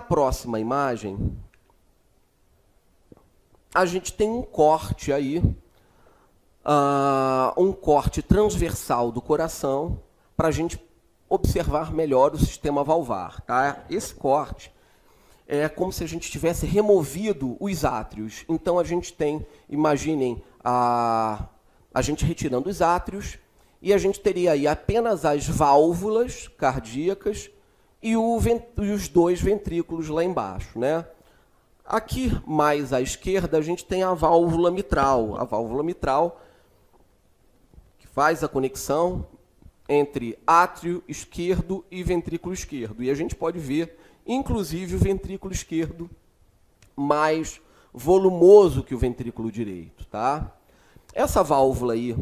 próxima imagem, a gente tem um corte aí, um corte transversal do coração, para a gente observar melhor o sistema valvar. Tá? Esse corte é como se a gente tivesse removido os átrios. Então, a gente tem, imaginem, a gente retirando os átrios, e a gente teria aí apenas as válvulas cardíacas e os dois ventrículos lá embaixo, né? Aqui, mais à esquerda, a gente tem a válvula mitral. A válvula mitral, que faz a conexão entre átrio esquerdo e ventrículo esquerdo. E a gente pode ver, inclusive, o ventrículo esquerdo mais volumoso que o ventrículo direito. Tá? Essa válvula aí,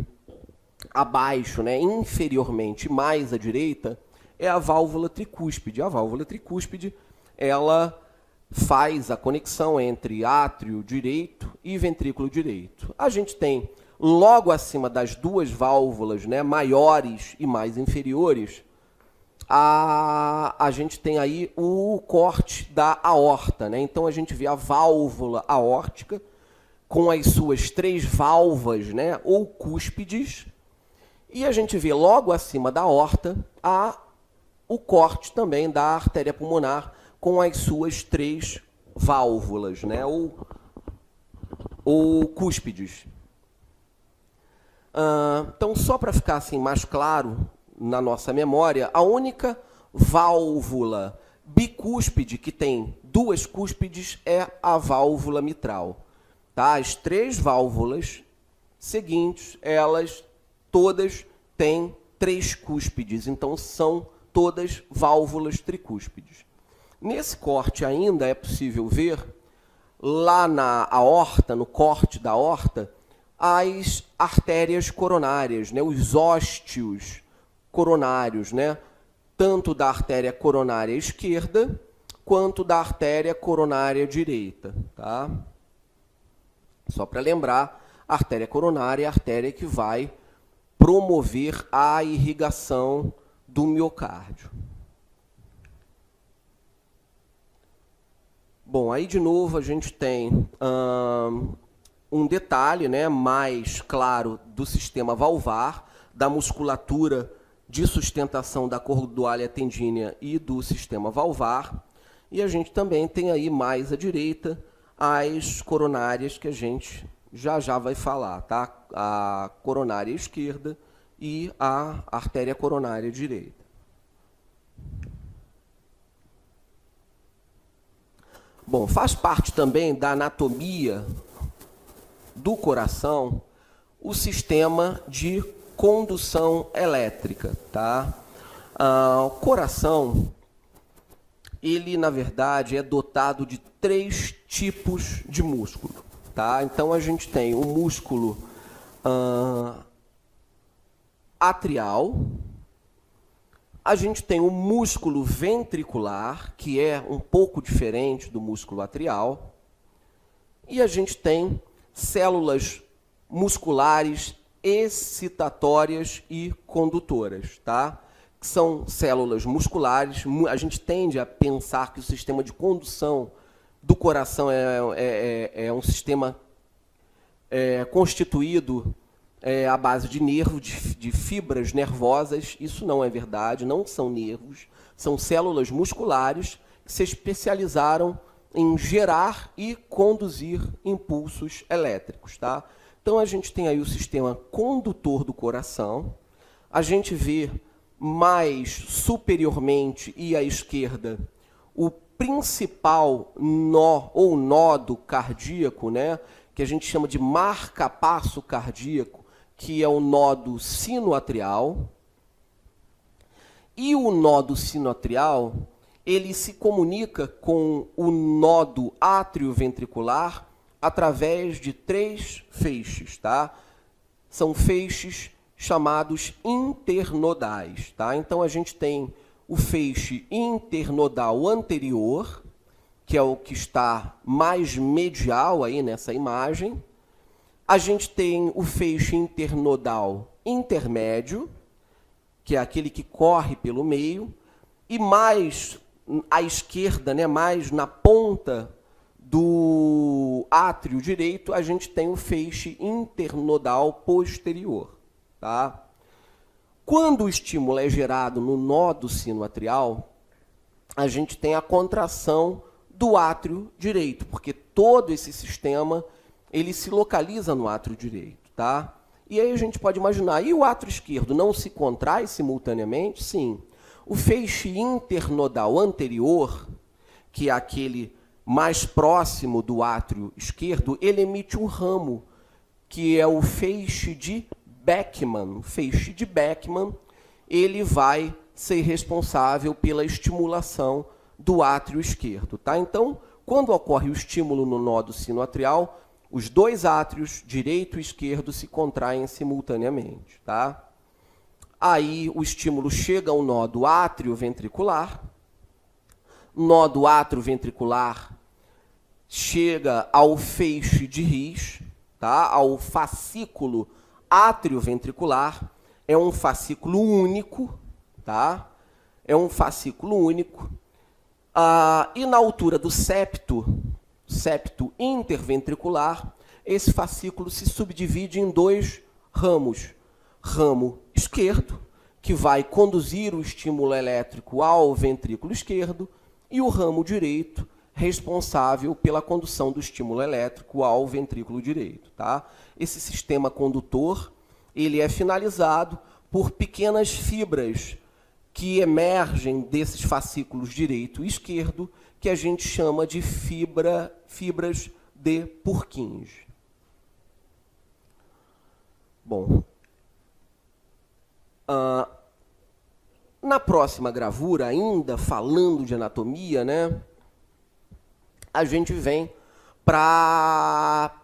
abaixo, né, inferiormente, mais à direita, é a válvula tricúspide. A válvula tricúspide, ela faz a conexão entre átrio direito e ventrículo direito. A gente tem, logo acima das duas válvulas, né, maiores e mais inferiores, a gente tem aí o corte da aorta. Né? Então, a gente vê a válvula aórtica com as suas três valvas, né, ou cúspides, e a gente vê logo acima da aorta o corte também da artéria pulmonar com as suas três válvulas, né, ou cúspides. Então, só para ficar assim mais claro na nossa memória, a única válvula bicúspide que tem duas cúspides é a válvula mitral. Tá? As três válvulas seguintes, elas todas têm três cúspides, então são todas válvulas tricúspides. Nesse corte ainda é possível ver, lá na aorta, no corte da aorta, as artérias coronárias, né, os ósteos coronários, né, tanto da artéria coronária esquerda quanto da artéria coronária direita. Tá? Só para lembrar, a artéria coronária é a artéria que vai promover a irrigação do miocárdio. Bom, aí de novo a gente tem um detalhe, né, mais claro do sistema valvar, da musculatura de sustentação da cordoalha tendínea e do sistema valvar. E a gente também tem aí mais à direita as coronárias que a gente já vai falar, tá? A coronária esquerda e a artéria coronária direita. Bom, faz parte também da anatomia do coração o sistema de condução elétrica, tá? O coração, ele, na verdade, é dotado de três tipos de músculo, tá? Então, a gente tem o músculo atrial, a gente tem o músculo ventricular, que é um pouco diferente do músculo atrial, e a gente tem células musculares excitatórias e condutoras, tá? Que são células musculares. A gente tende a pensar que o sistema de condução do coração é um sistema constituído à base de nervos, de fibras nervosas. Isso não é verdade, não são nervos, são células musculares que se especializaram em gerar e conduzir impulsos elétricos. Tá? Então, a gente tem aí o sistema condutor do coração, a gente vê mais superiormente e à esquerda o principal nó ou nódo cardíaco, né, que a gente chama de marca-passo cardíaco, que é o nódo sinoatrial. E o nódo sinoatrial, ele se comunica com o nódo atrioventricular através de três feixes, tá? São feixes chamados internodais, tá? Então, a gente tem o feixe internodal anterior, que é o que está mais medial aí nessa imagem. A gente tem o feixe internodal intermédio, que é aquele que corre pelo meio, e mais à esquerda, né, mais na ponta do átrio direito, a gente tem o feixe internodal posterior. Tá? Quando o estímulo é gerado no nó do sino atrial, a gente tem a contração do átrio direito, porque todo esse sistema ele se localiza no átrio direito. Tá? E aí a gente pode imaginar, e o átrio esquerdo não se contrai simultaneamente? Sim. O feixe internodal anterior, que é aquele mais próximo do átrio esquerdo, ele emite um ramo, que é o feixe de Beckmann. O feixe de Beckmann, ele vai ser responsável pela estimulação do átrio esquerdo. Tá? Então, quando ocorre o estímulo no nó do sino atrial, os dois átrios, direito e esquerdo, se contraem simultaneamente. Tá? Aí o estímulo chega ao nó do átrio ventricular, nó do átrio ventricular chega ao feixe de His, tá? Ao fascículo átrio-ventricular, é um fascículo único, tá? É um fascículo único. E na altura do septo interventricular, esse fascículo se subdivide em dois ramos. Ramo esquerdo, que vai conduzir o estímulo elétrico ao ventrículo esquerdo, e o ramo direito, responsável pela condução do estímulo elétrico ao ventrículo direito. Tá? Esse sistema condutor ele é finalizado por pequenas fibras que emergem desses fascículos direito e esquerdo, que a gente chama de fibras de Purkinje. Bom, na próxima gravura, ainda falando de anatomia, né, a gente vem para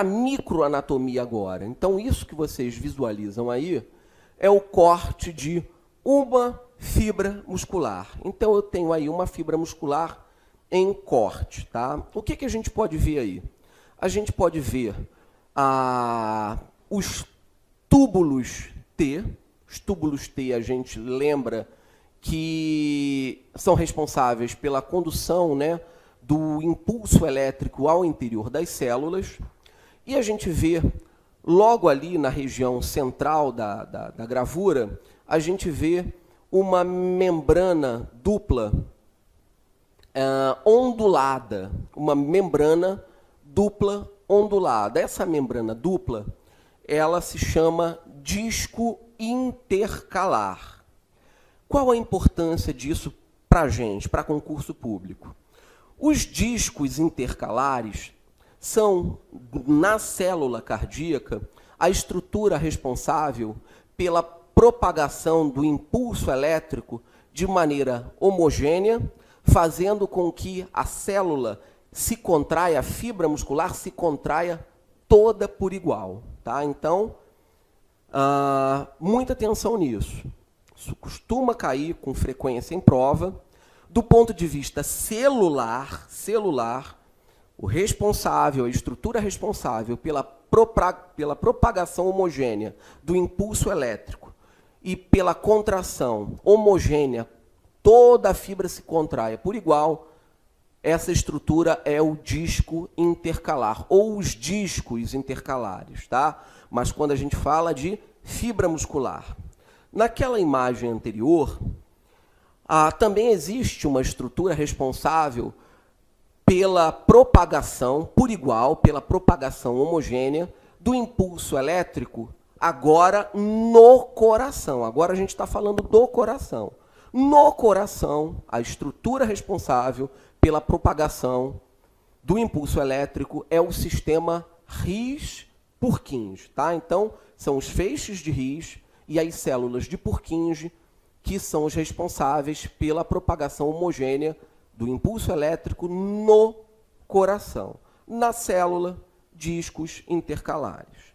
microanatomia agora. Então, isso que vocês visualizam aí é o corte de uma fibra muscular. Então, eu tenho aí uma fibra muscular em corte. Tá? O que a gente pode ver aí? A gente pode ver os túbulos T. Os túbulos T, a gente lembra que são responsáveis pela condução, né, do impulso elétrico ao interior das células. E a gente vê, logo ali na região central da gravura, a gente vê uma membrana dupla ondulada. Uma membrana dupla ondulada. Essa membrana dupla, ela se chama disco intercalar. Qual a importância disso para a gente, para concurso público? Os discos intercalares são, na célula cardíaca, a estrutura responsável pela propagação do impulso elétrico de maneira homogênea, fazendo com que a célula se contraia, a fibra muscular se contraia toda por igual. Tá? Então, muita atenção nisso. Isso costuma cair com frequência em prova. Do ponto de vista celular, o responsável, a estrutura responsável pela propagação homogênea do impulso elétrico e pela contração homogênea, toda a fibra se contrai por igual, essa estrutura é o disco intercalar, ou os discos intercalares, tá? Mas quando a gente fala de fibra muscular. Naquela imagem anterior, também existe uma estrutura responsável pela propagação, por igual, pela propagação homogênea do impulso elétrico, agora no coração. Agora a gente está falando do coração. No coração, a estrutura responsável pela propagação do impulso elétrico é o sistema His-Purkinje. Tá? Então, são os feixes de His e as células de Purkinje que são os responsáveis pela propagação homogênea do impulso elétrico no coração. Na célula, discos intercalares.